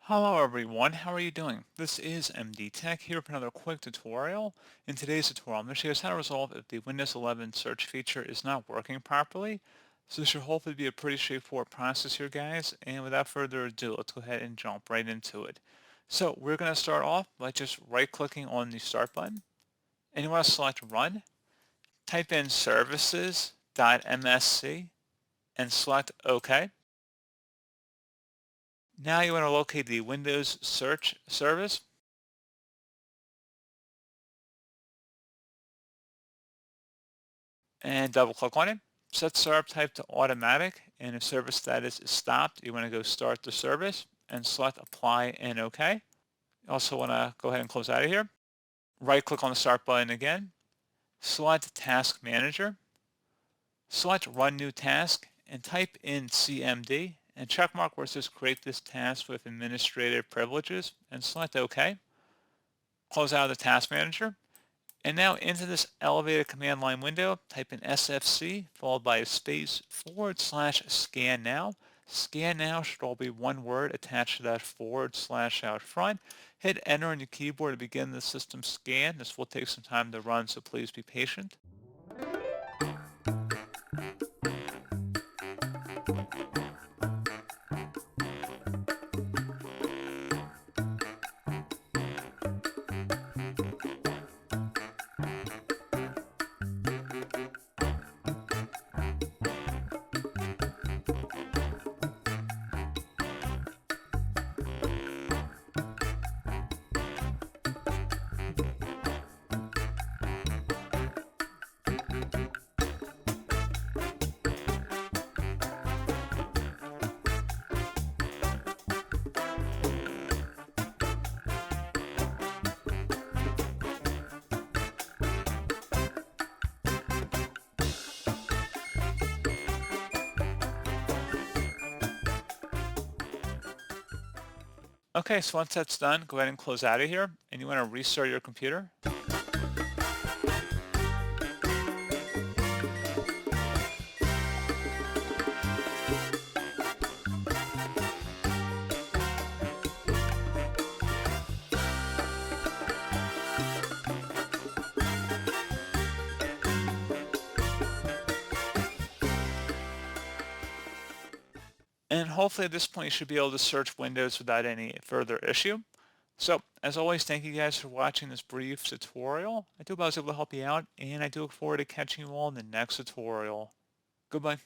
Hello everyone, how are you doing? This is MD Tech here with another quick tutorial. In today's tutorial, I'm going to show you guys how to resolve if the Windows 11 search feature is not working properly. So this should hopefully be a pretty straightforward process here, guys. And without further ado, let's go ahead and jump right into it. So we're going to start off by just right-clicking on the Start button. And you want to select Run. Type in services.msc and select OK. Now you want to locate the Windows search service and double click on it. Set startup type to automatic, and if service status is stopped, you want to go start the service and select apply and OK. You also want to go ahead and close out of here. Right click on the start button again, select task manager, select run new task and type in CMD and check mark where it says create this task with administrative privileges and select OK. Close out of the task manager. And now into this elevated command line window, type in SFC followed by a space /scan now. Scan now should all be one word attached to that / out front. Hit enter on your keyboard to begin the system scan. This will take some time to run, so please be patient. Okay, so once that's done, go ahead and close out of here, and you want to restart your computer. And hopefully at this point you should be able to search Windows without any further issue. So, as always, thank you guys for watching this brief tutorial. I do hope I was able to help you out, and I do look forward to catching you all in the next tutorial. Goodbye.